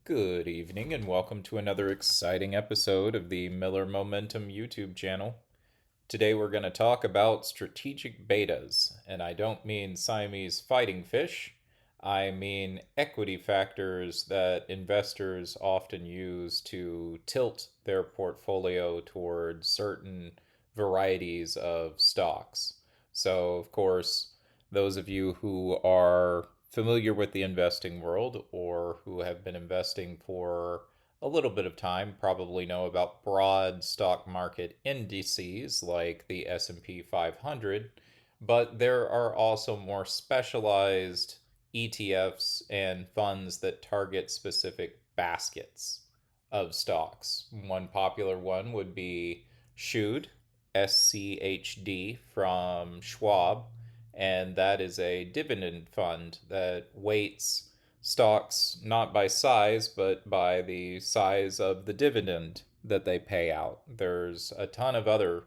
Good evening, and welcome to another exciting episode of the Miller Momentum YouTube channel. Today we're going to talk about strategic betas, and I don't mean Siamese fighting fish. I mean equity factors that investors often use to tilt their portfolio towards certain varieties of stocks. So, of course, those of you who are familiar with the investing world or who have been investing for a little bit of time probably know about broad stock market indices like the S&P 500, but there are also more specialized ETFs and funds that target specific baskets of stocks. One popular one would be SCHD, SCHD from Schwab, and that is a dividend fund that weights stocks not by size, but by the size of the dividend that they pay out. There's a ton of other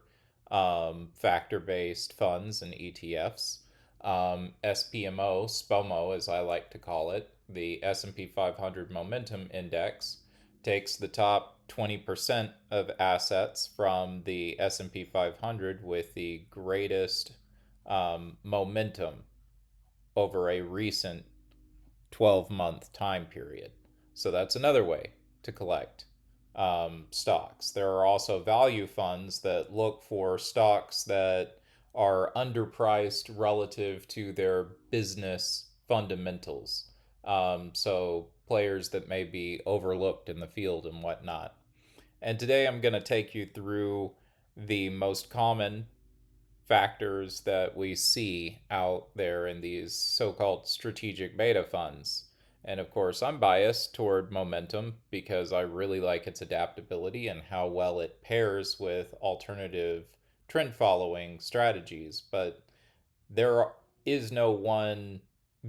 factor-based funds and ETFs. SPMO, SPOMO, as I like to call it, the S&P 500 Momentum Index, takes the top 20% of assets from the S&P 500 with the greatest momentum over a recent 12-month time period. So that's another way to collect stocks. There are also value funds that look for stocks that are underpriced relative to their business fundamentals. So players that may be overlooked in the field and whatnot. And today I'm going to take you through the most common factors that we see out there in these so-called strategic beta funds. And of course, I'm biased toward momentum because I really like its adaptability and how well it pairs with alternative trend following strategies. But there is no one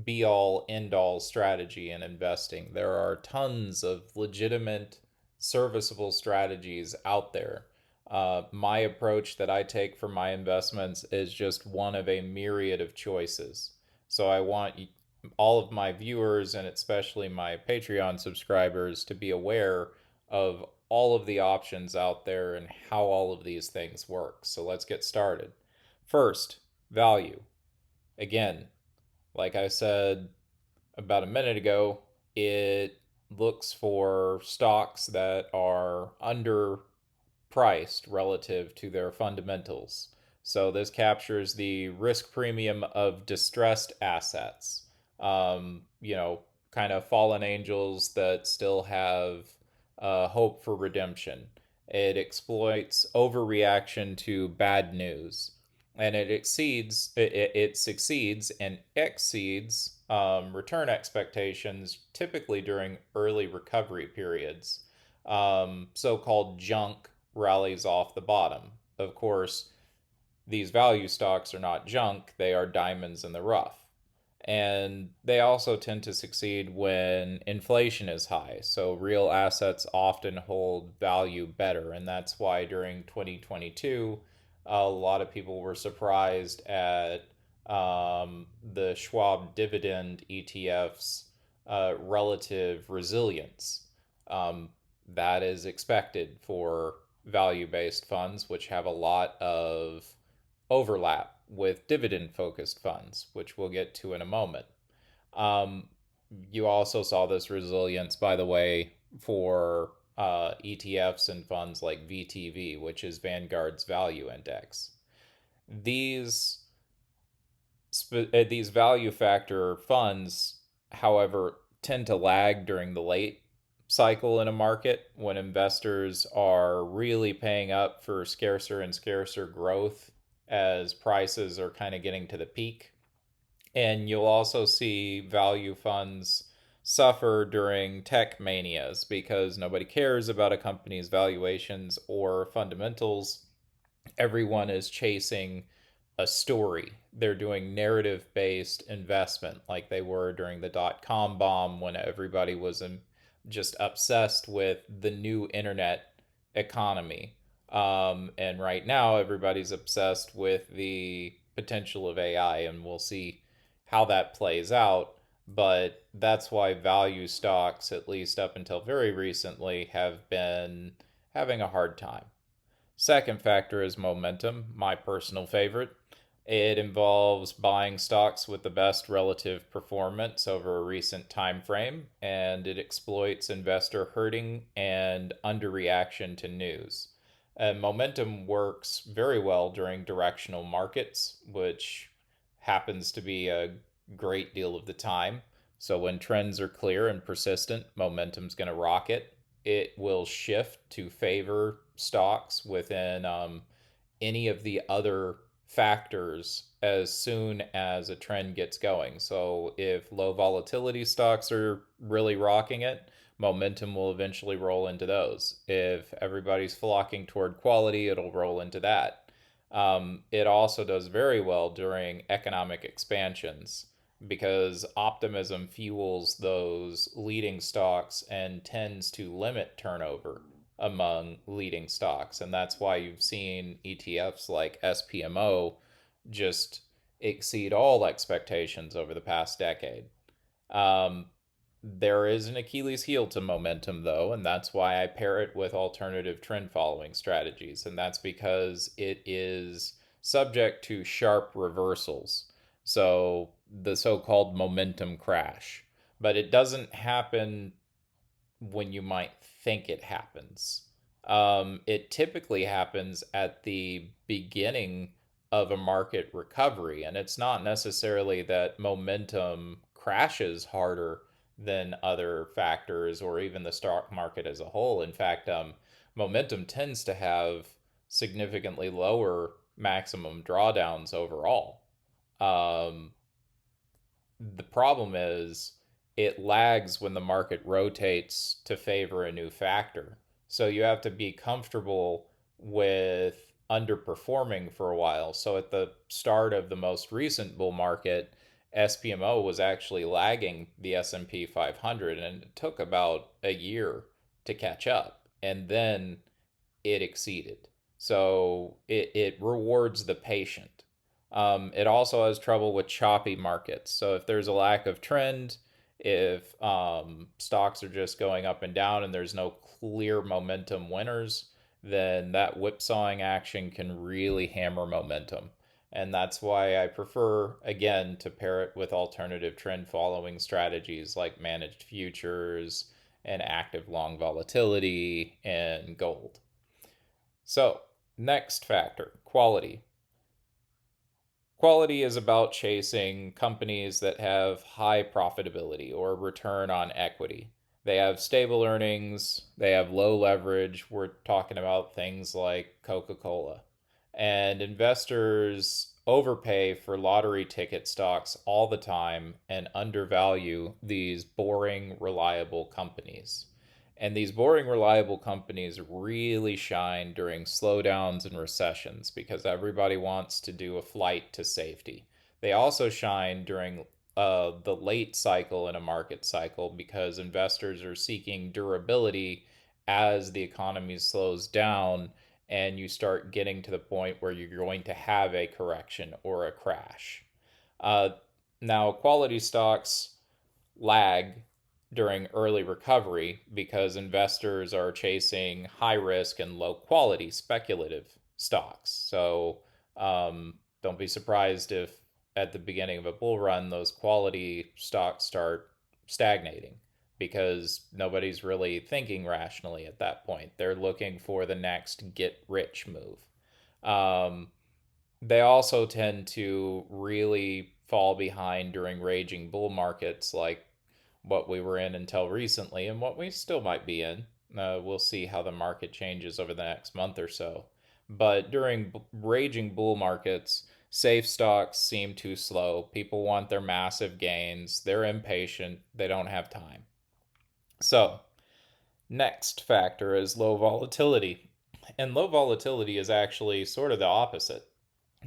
be all end all strategy in investing. There are tons of legitimate, serviceable strategies out there. My approach that I take for my investments is just one of a myriad of choices. So I want all of my viewers and especially my Patreon subscribers to be aware of all of the options out there and how all of these things work. So let's get started. First, value. Again, like I said about a minute ago, it looks for stocks that are underpriced relative to their fundamentals. So this captures the risk premium of distressed assets. Kind of fallen angels that still have hope for redemption. It exploits overreaction to bad news, and it succeeds and exceeds return expectations typically during early recovery periods. So-called junk rallies off the bottom. Of course, these value stocks are not junk, they are diamonds in the rough. And they also tend to succeed when inflation is high. So real assets often hold value better. And that's why during 2022, a lot of people were surprised at the Schwab dividend ETF's relative resilience. That is expected for value based funds, which have a lot of overlap with dividend focused funds, which we'll get to in a moment. Um, you also saw this resilience, by the way, for ETFs and funds like VTV, which is Vanguard's value index. These these value factor funds, however, tend to lag during the late cycle in a market when investors are really paying up for scarcer and scarcer growth as prices are kind of getting to the peak. And you'll also see value funds suffer during tech manias because nobody cares about a company's valuations or fundamentals. Everyone is chasing a story. They're doing narrative based investment like they were during the dot-com bomb when everybody was just obsessed with the new internet economy. And right now, everybody's obsessed with the potential of AI, and we'll see how that plays out. But that's why value stocks, at least up until very recently, have been having a hard time. Second factor is momentum, my personal favorite. It involves buying stocks with the best relative performance over a recent time frame, and it exploits investor herding and underreaction to news. And momentum works very well during directional markets, which happens to be a great deal of the time. So when trends are clear and persistent, momentum's going to rocket. It will shift to favor stocks within any of the other factors as soon as a trend gets going. So if low volatility stocks are really rocking it, momentum will eventually roll into those. If everybody's flocking toward quality, it'll roll into that. It also does very well during economic expansions because optimism fuels those leading stocks and tends to limit turnover among leading stocks. And that's why you've seen ETFs like SPMO just exceed all expectations over the past decade. Um, there is an Achilles heel to momentum, though, and that's why I pair it with alternative trend following strategies. And that's because it is subject to sharp reversals. So the so called momentum crash. But it doesn't happen when you might think it happens. It typically happens at the beginning of a market recovery, and it's not necessarily that momentum crashes harder than other factors or even the stock market as a whole. In fact, momentum tends to have significantly lower maximum drawdowns overall. Um, the problem is it lags when the market rotates to favor a new factor. So you have to be comfortable with underperforming for a while. So at the start of the most recent bull market, SPMO was actually lagging the S&P 500 and it took about a year to catch up. And then it exceeded. So it rewards the patient. It also has trouble with choppy markets. So if there's a lack of trend, if stocks are just going up and down and there's no clear momentum winners, then that whipsawing action can really hammer momentum. And that's why I prefer, again, to pair it with alternative trend following strategies like managed futures and active long volatility and gold. So, next factor, quality. Quality is about chasing companies that have high profitability or return on equity. They have stable earnings, they have low leverage. We're talking about things like Coca Cola. And investors overpay for lottery ticket stocks all the time and undervalue these boring, reliable companies. And these boring, reliable companies really shine during slowdowns and recessions because everybody wants to do a flight to safety. They also shine during the late cycle in a market cycle because investors are seeking durability as the economy slows down and you start getting to the point where you're going to have a correction or a crash. Uh, Now, quality stocks lag during early recovery because investors are chasing high risk and low quality speculative stocks. So don't be surprised if at the beginning of a bull run, those quality stocks start stagnating because nobody's really thinking rationally at that point. They're looking for the next get rich move. Um, they also tend to really fall behind during raging bull markets like what we were in until recently and what we still might be in. We'll see how the market changes over the next month or so. But during raging bull markets, safe stocks seem too slow. People want their massive gains. They're impatient. They don't have time. So, next factor is low volatility. And low volatility is actually sort of the opposite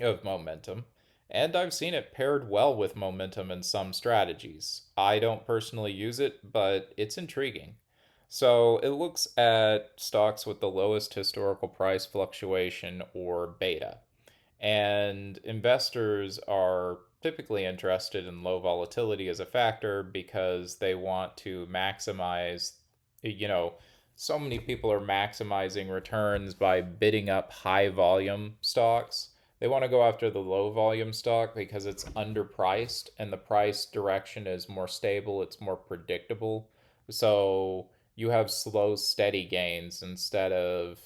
of momentum, and I've seen it paired well with momentum in some strategies. I don't personally use it, but it's intriguing. So it looks at stocks with the lowest historical price fluctuation or beta. And investors are typically interested in low volatility as a factor because they want to maximize, you know, so many people are maximizing returns by bidding up high volume stocks. They want to go after the low volume stock because it's underpriced and the price direction is more stable, it's more predictable. So you have slow, steady gains instead of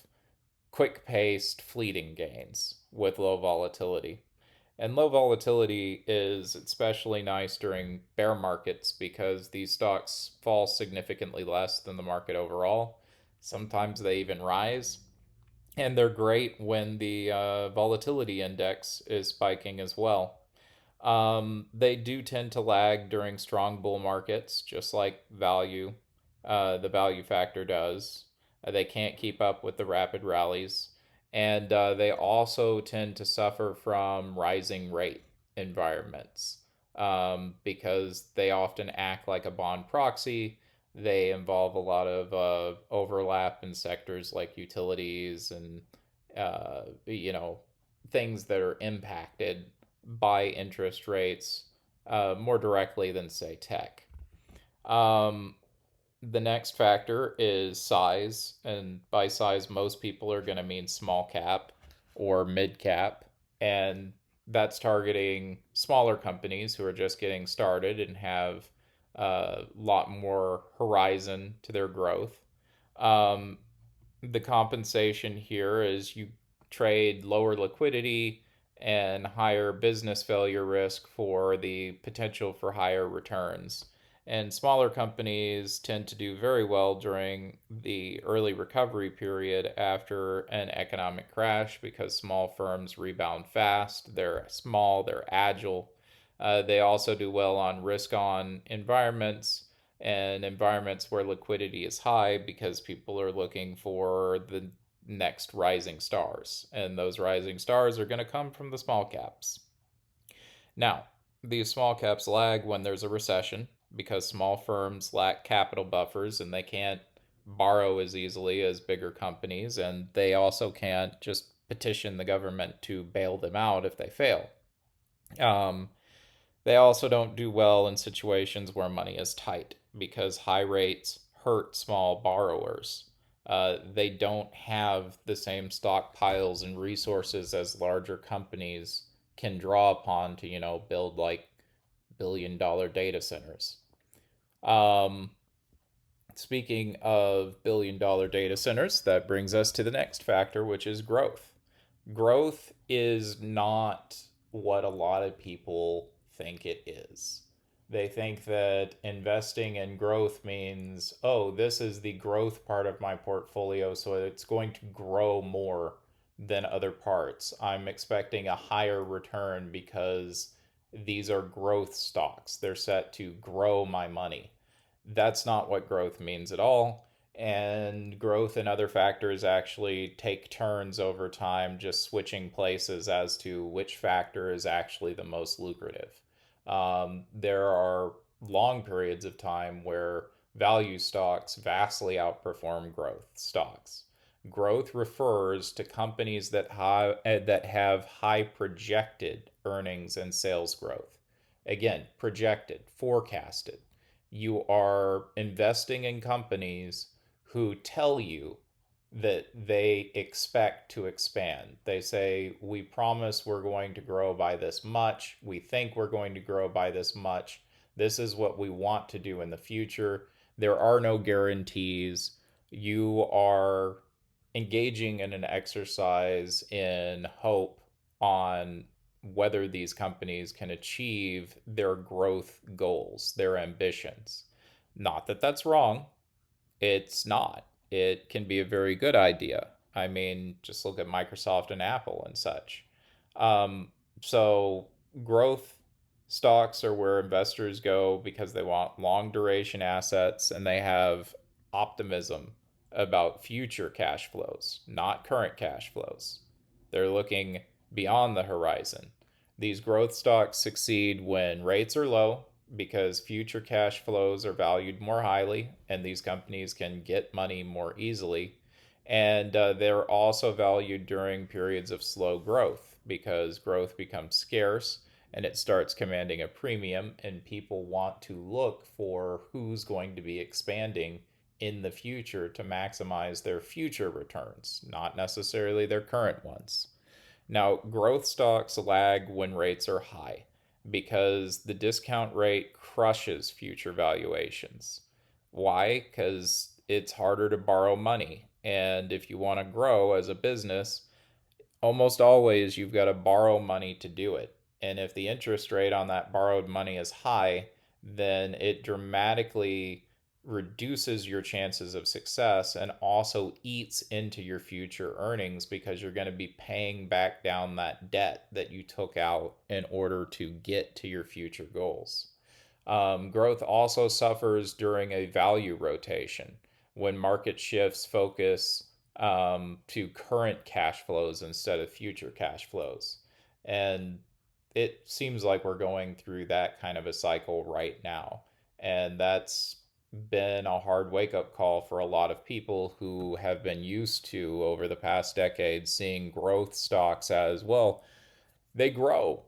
quick paced, fleeting gains with low volatility. And low volatility is especially nice during bear markets because these stocks fall significantly less than the market overall. Sometimes they even rise. And they're great when the volatility index is spiking as well. They do tend to lag during strong bull markets, just like the value factor does. They can't keep up with the rapid rallies. And they also tend to suffer from rising rate environments because they often act like a bond proxy. They involve a lot of overlap in sectors like utilities and, you know, things that are impacted by interest rates more directly than, say, tech. Um, the next factor is size, and by size, most people are going to mean small cap or mid cap, and that's targeting smaller companies who are just getting started and have a lot more horizon to their growth. Um, the compensation here is you trade lower liquidity and higher business failure risk for the potential for higher returns. And smaller companies tend to do very well during the early recovery period after an economic crash because small firms rebound fast. They're small, they're agile. They also do well on risk on environments and environments where liquidity is high because people are looking for the next rising stars. And those rising stars are going to come from the small caps. Now, these small caps lag when there's a recession because small firms lack capital buffers and they can't borrow as easily as bigger companies, and they also can't just petition the government to bail them out if they fail. Um, they also don't do well in situations where money is tight because high rates hurt small borrowers. They don't have the same stockpiles and resources as larger companies can draw upon to, build like billion-dollar data centers. Um, Speaking of billion-dollar data centers, that brings us to the next factor, which is growth. Growth is not what a lot of people think it is. They think that investing in growth means, oh, this is the growth part of my portfolio, so it's going to grow more than other parts. I'm expecting a higher return because these are growth stocks. They're set to grow my money. That's not what growth means at all. And growth and other factors actually take turns over time, just switching places as to which factor is actually the most lucrative. There are long periods of time where value stocks vastly outperform growth stocks. Growth refers to companies that have high projected earnings and sales growth. Again, projected, forecasted. You are investing in companies who tell you that they expect to expand. They say, we promise we're going to grow by this much. We think we're going to grow by this much. This is what we want to do in the future. There are no guarantees. You are engaging in an exercise in hope on whether these companies can achieve their growth goals, their ambitions. Not that that's wrong. It's not. It can be a very good idea. I mean, just look at Microsoft and Apple and such. Um, so, growth stocks are where investors go because they want long duration assets and they have optimism about future cash flows, not current cash flows. They're looking beyond the horizon. These growth stocks succeed when rates are low because future cash flows are valued more highly and these companies can get money more easily. And they're also valued during periods of slow growth because growth becomes scarce and it starts commanding a premium, and people want to look for who's going to be expanding in the future to maximize their future returns, not necessarily their current ones. Now, growth stocks lag when rates are high because the discount rate crushes future valuations. Why? Because it's harder to borrow money. And if you want to grow as a business, almost always you've got to borrow money to do it. And if the interest rate on that borrowed money is high, then it dramatically reduces your chances of success and also eats into your future earnings because you're going to be paying back down that debt that you took out in order to get to your future goals. Growth also suffers during a value rotation when market shifts focus to current cash flows instead of future cash flows. And it seems like we're going through that kind of a cycle right now. And that's been a hard wake up call for a lot of people who have been used to, over the past decade, seeing growth stocks as well. They grow.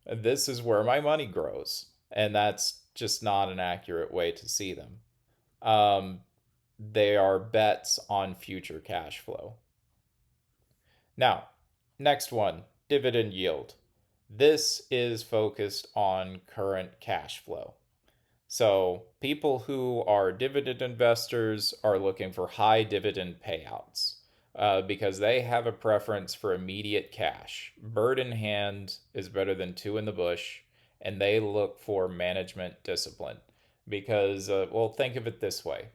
This is where my money grows. And that's just not an accurate way to see them. Um, they are bets on future cash flow. Now, next one, dividend yield. This is focused on current cash flow. So, people who are dividend investors are looking for high dividend payouts because they have a preference for immediate cash. Bird in hand is better than two in the bush, and they look for management discipline. Because, well, think of it this way: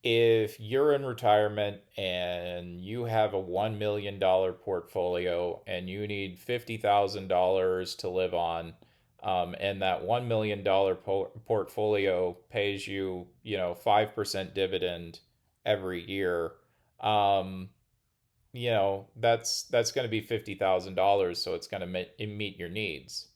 if you're in retirement and you have a $1 million portfolio and you need $50,000 to live on, and that $1 million portfolio pays you, 5% dividend every year, um, that's going to be $50,000, so it's going to meet your needs.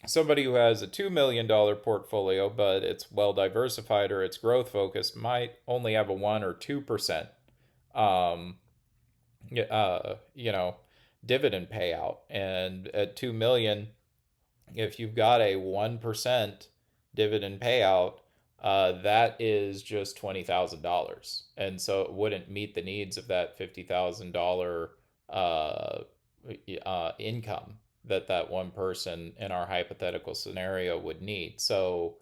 Somebody who has a $2 million portfolio, but it's well diversified or it's growth focused, might only have a 1 or 2% um, you know, dividend payout. And at 2 million, if you've got a 1% dividend payout, that is just $20,000. And so it wouldn't meet the needs of that $50,000 uh, income that one person in our hypothetical scenario would need. So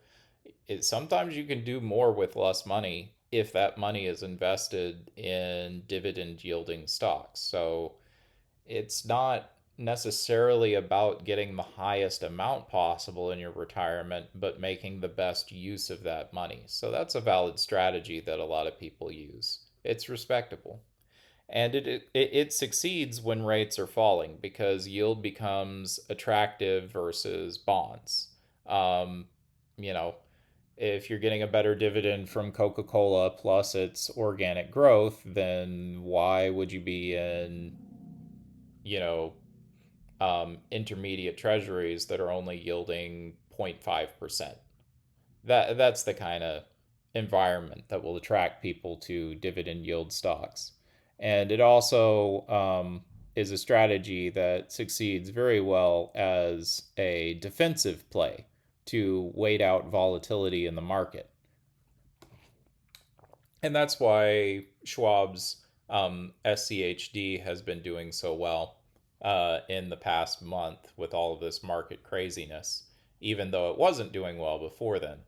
sometimes you can do more with less money if that money is invested in dividend yielding stocks. So it's not necessarily about getting the highest amount possible in your retirement, but making the best use of that money. So that's a valid strategy that a lot of people use. It's respectable. And it succeeds when rates are falling because yield becomes attractive versus bonds. Um, you know, if you're getting a better dividend from Coca-Cola plus its organic growth, then why would you be in, you know, intermediate treasuries that are only yielding 0.5%? That's the kind of environment that will attract people to dividend yield stocks. And it also is a strategy that succeeds very well as a defensive play to wait out volatility in the market. And that's why Schwab's SCHD has been doing so well in the past month with all of this market craziness, even though it wasn't doing well before then.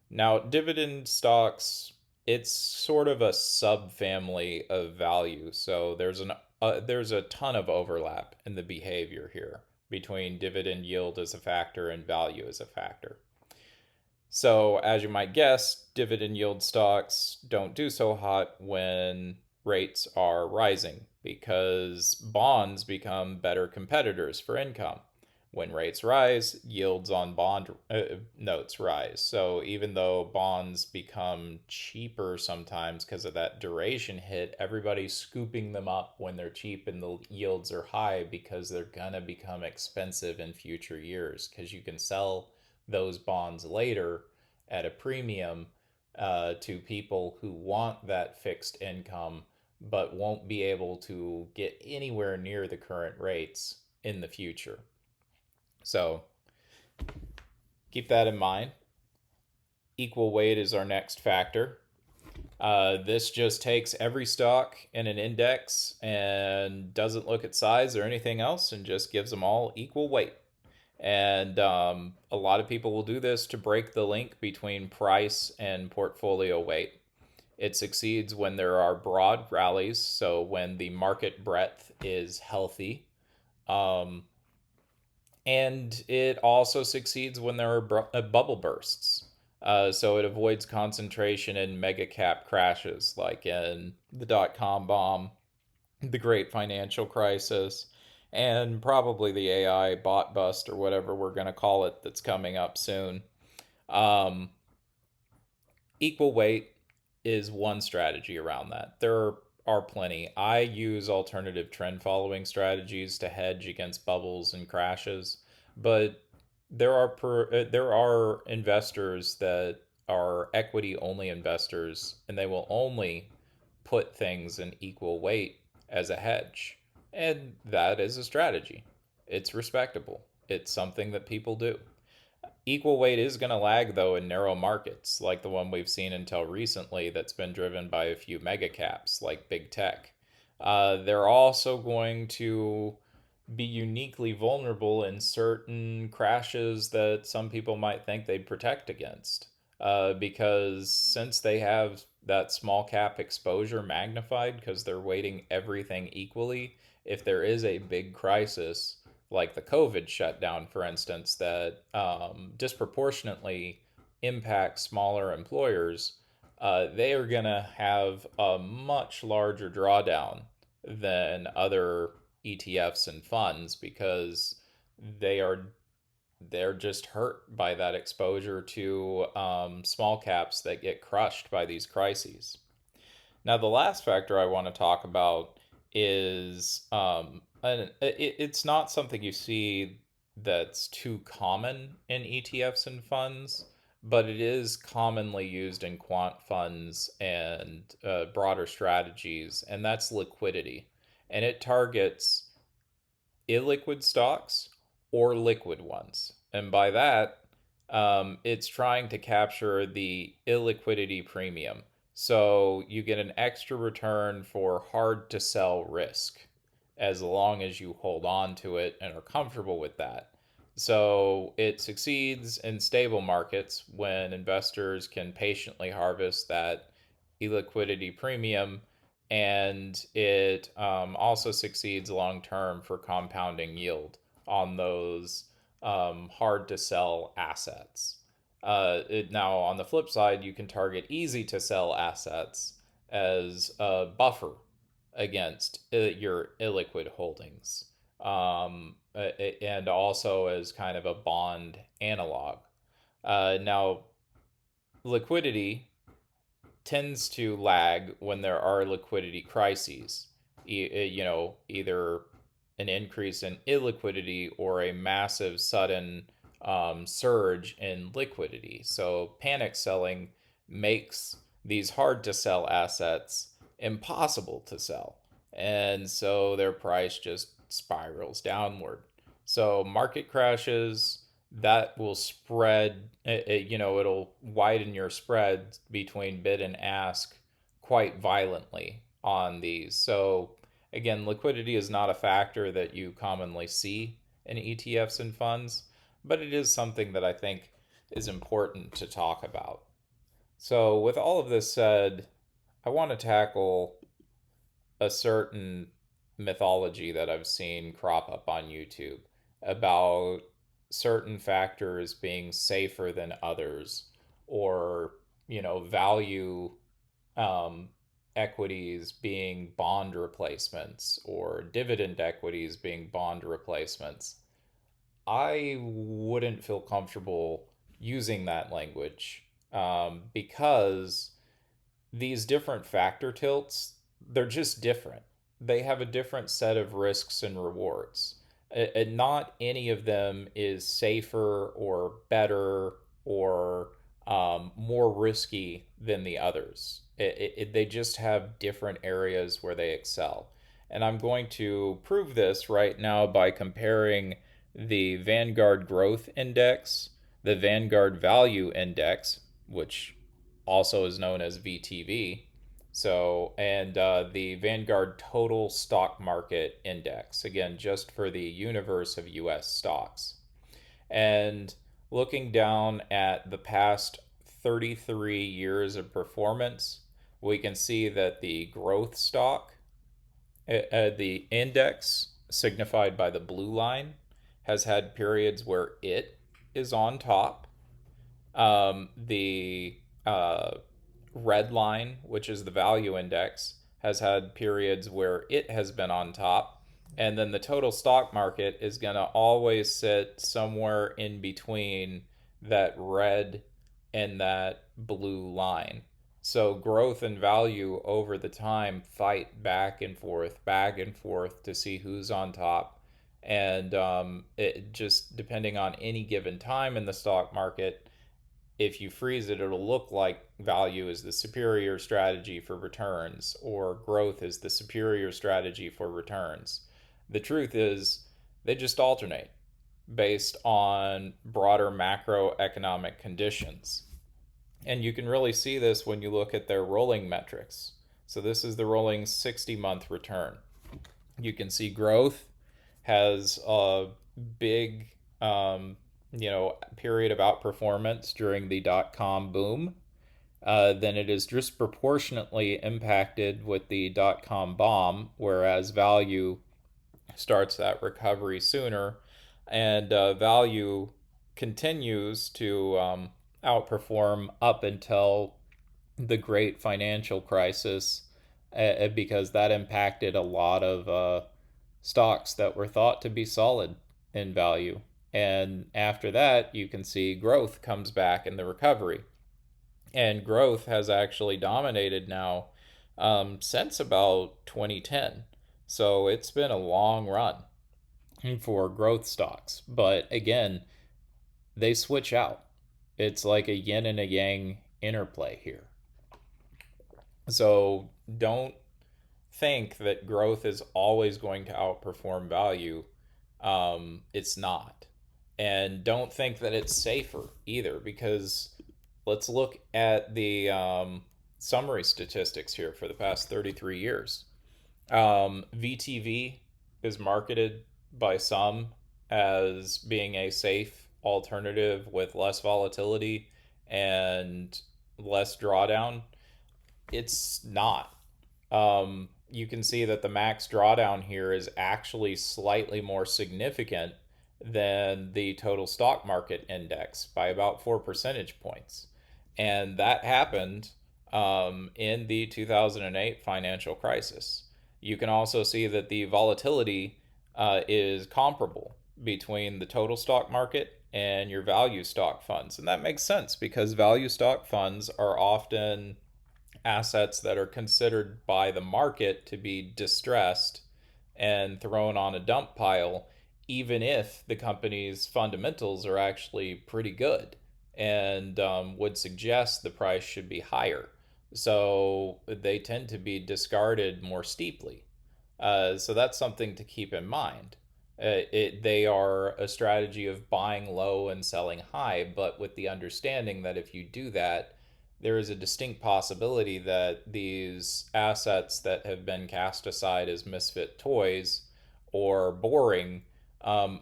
Now, dividend stocks, it's sort of a subfamily of value. So there's a ton of overlap in the behavior here between dividend yield as a factor and value as a factor. So, as you might guess, dividend yield stocks don't do so hot when rates are rising because bonds become better competitors for income. When rates rise, yields on bond notes rise. So, even though bonds become cheaper sometimes because of that duration hit, everybody's scooping them up when they're cheap and the yields are high because they're going to become expensive in future years because you can sell those bonds later at a premium to people who want that fixed income but won't be able to get anywhere near the current rates in the future. So Keep that in mind. Equal weight is our next factor. This just takes every stock in an index and doesn't look at size or anything else and just gives them all equal weight. And a lot of people will do this to break the link between price and portfolio weight. It succeeds when there are broad rallies, so when the market breadth is healthy. Um, and it also succeeds when there are bubble bursts. So it avoids concentration in mega cap crashes, like in the dot com bomb, the great financial crisis, and probably the AI bot bust or whatever we're going to call it that's coming up soon. Um, Equal weight is one strategy around that. There are plenty. I use alternative trend following strategies to hedge against bubbles and crashes, but there are investors that are equity only investors and they will only put things in equal weight as a hedge. And that is a strategy. It's respectable. It's something that people do. Equal weight is going to lag, though, in narrow markets, like the one we've seen until recently that's been driven by a few mega caps like big tech. They're also going to be uniquely vulnerable in certain crashes that some people might think they'd protect against. Because since they have that small cap exposure magnified because they're weighting everything equally, if there is a big crisis, like the COVID shutdown, for instance, that disproportionately impacts smaller employers, they are going to have a much larger drawdown than other ETFs and funds because they are they're just hurt by that exposure to small caps that get crushed by these crises. Now, the last factor I want to talk about is it's not something you see that's too common in ETFs and funds, but it is commonly used in quant funds and broader strategies, and that's liquidity. And it targets illiquid stocks or liquid ones. And by that, it's trying to capture the illiquidity premium. So you get an extra return for hard to sell risk as long as you hold on to it and are comfortable with that. So it succeeds in stable markets when investors can patiently harvest that illiquidity premium, and it also succeeds long term for compounding yield on those hard to sell assets. Now, on the flip side, you can target easy to sell assets as a buffer against your illiquid holdings, and also as kind of a bond analog. Now, liquidity tends to lag when there are liquidity crises. Either an increase in illiquidity or a massive sudden surge in liquidity. So panic selling makes these hard to sell assets impossible to sell. And so their price just spirals downward. So market crashes, that will spread, it'll widen your spread between bid and ask quite violently on these. So again, liquidity is not a factor that you commonly see in ETFs and funds, but it is something that I think is important to talk about. So, with all of this said, I want to tackle a certain mythology that I've seen crop up on YouTube about certain factors being safer than others, or value um, equities being bond replacements or dividend equities being bond replacements. I wouldn't feel comfortable using that language, because these different factor tilts, they're just different. They have a different set of risks and rewards. And not any of them is safer or better or more risky than the others. They just have different areas where they excel. And I'm going to prove this right now by comparing the Vanguard Growth Index, the Vanguard Value Index, which also is known as VTV. So, and the Vanguard Total Stock Market Index, again, just for the universe of US stocks. And looking down at the past 33 years of performance, we can see that the growth stock, the index signified by the blue line, has had periods where it is on top. The red line, which is the value index, has had periods where it has been on top. And then the total stock market is going to always sit somewhere in between that red and that blue line. So growth and value over the time fight back and forth to see who's on top. And it just depending on any given time in the stock market, if you freeze it, it'll look like value is the superior strategy for returns or growth is the superior strategy for returns. The truth is, they just alternate based on broader macroeconomic conditions. And you can really see this when you look at their rolling metrics. So, this is the rolling 60-month return. You can see growth has a big period of outperformance during the dot-com boom. Then it is disproportionately impacted with the dot-com bomb, whereas value starts that recovery sooner, and value continues to outperform up until the great financial crisis, because that impacted a lot of stocks that were thought to be solid in value. And after that, you can see growth comes back in the recovery. And growth has actually dominated now since about 2010. So it's been a long run for growth stocks. But again, they switch out. It's like a yin and a yang interplay here. So don't think that growth is always going to outperform value. It's not. And don't think that it's safer either, because let's look at the summary statistics here for the past 33 years. VTV is marketed by some as being a safe alternative with less volatility and less drawdown. It's not. You can see that the max drawdown here is actually slightly more significant than the total stock market index by about 4 percentage points. And that happened in the 2008 financial crisis. You can also see that the volatility is comparable between the total stock market and your value stock funds. And that makes sense because value stock funds are often assets that are considered by the market to be distressed and thrown on a dump pile, even if the company's fundamentals are actually pretty good and would suggest the price should be higher. So they tend to be discarded more steeply. So that's something to keep in mind. They are a strategy of buying low and selling high, but with the understanding that if you do that, there is a distinct possibility that these assets that have been cast aside as misfit toys or boring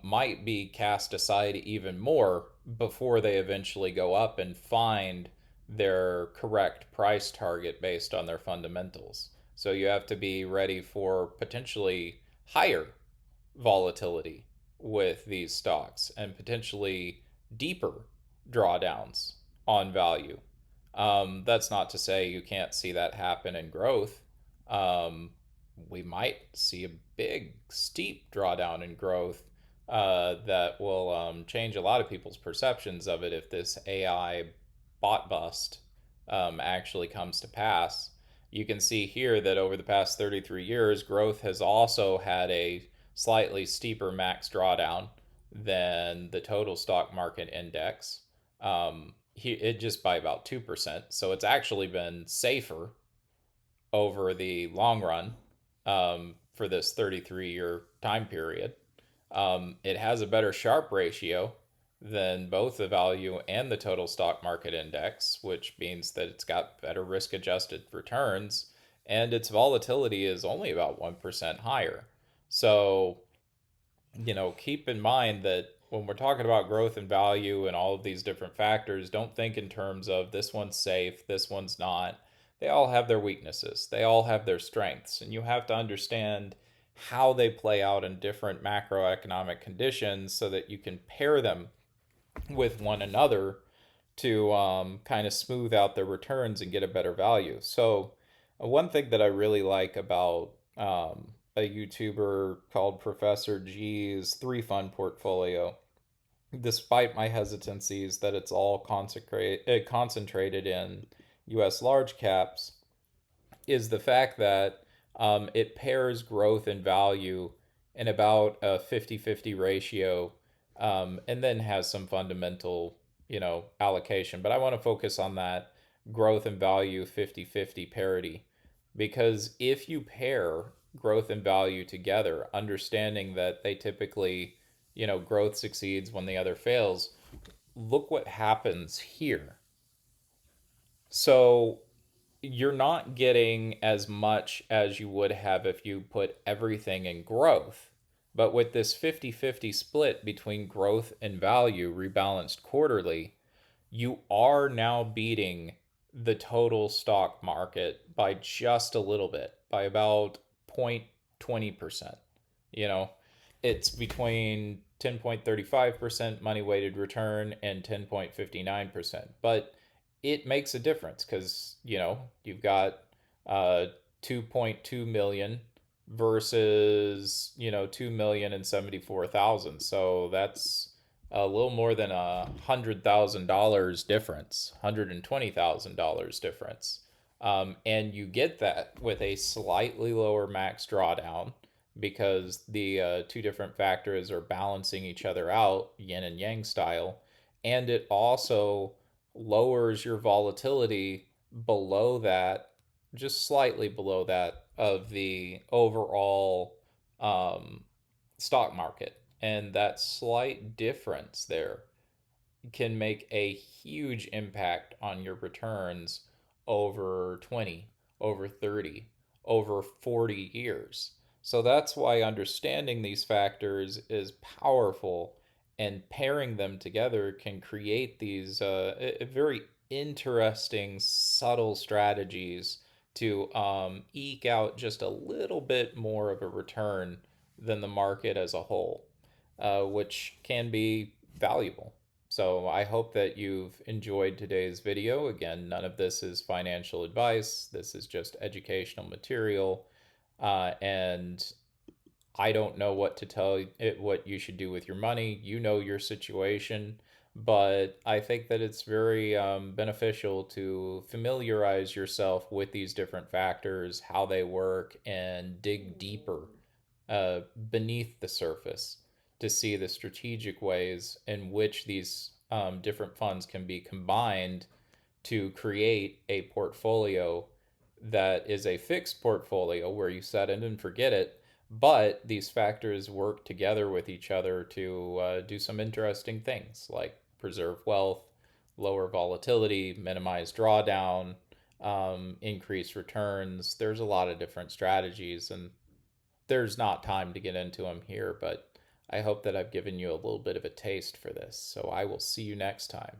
might be cast aside even more before they eventually go up and find their correct price target based on their fundamentals. So you have to be ready for potentially higher volatility with these stocks and potentially deeper drawdowns on value. That's not to say you can't see that happen in growth. Um, we might see a big, steep drawdown in growth that will change a lot of people's perceptions of it if this AI bot bust actually comes to pass. You can see here that over the past 33 years, growth has also had a slightly steeper max drawdown than the total stock market index. It just by about 2%. So it's actually been safer over the long run for this 33-year time period. It has a better Sharpe ratio than both the value and the total stock market index, which means that it's got better risk adjusted returns, and its volatility is only about 1% higher. So, keep in mind that when we're talking about growth and value and all of these different factors, don't think in terms of this one's safe, this one's not. They all have their weaknesses, they all have their strengths, and you have to understand how they play out in different macroeconomic conditions so that you can pair them with one another to kind of smooth out their returns and get a better value. So, one thing that I really like about a YouTuber called Professor G's three fund portfolio, despite my hesitancies that it's all concentrated in US large caps, is the fact that it pairs growth and value in about a 50-50 ratio, and then has some fundamental, allocation. But I want to focus on that growth and value 50-50 parity, because if you pair growth and value together, understanding that they typically, growth succeeds when the other fails, look what happens here. So you're not getting as much as you would have if you put everything in growth. But with this 50-50 split between growth and value rebalanced quarterly, you are now beating the total stock market by just a little bit, by about 0.20%. You know, it's between 10.35% money weighted return and 10.59%. But it makes a difference because, you've got uh, 2.2 million versus, 2,074,000. So that's a little more than $100,000 difference, $120,000 difference. And you get that with a slightly lower max drawdown because the two different factors are balancing each other out, yin and yang style. And it also lowers your volatility below that, just slightly below that, of the overall um, stock market. And that slight difference there can make a huge impact on your returns over 20, over 30, over 40 years. So that's why understanding these factors is powerful, and pairing them together can create these very interesting, subtle strategies to eke out just a little bit more of a return than the market as a whole, which can be valuable. So I hope that you've enjoyed today's video. Again, none of this is financial advice. This is just educational material. And I don't know what to tell it what you should do with your money. You know your situation, but I think that it's very beneficial to familiarize yourself with these different factors, how they work, and dig deeper beneath the surface to see the strategic ways in which these different funds can be combined to create a portfolio that is a fixed portfolio where you set it and forget it, but these factors work together with each other to do some interesting things like preserve wealth, lower volatility, minimize drawdown, increase returns. There's a lot of different strategies, and there's not time to get into them here, but I hope that I've given you a little bit of a taste for this. So I will see you next time.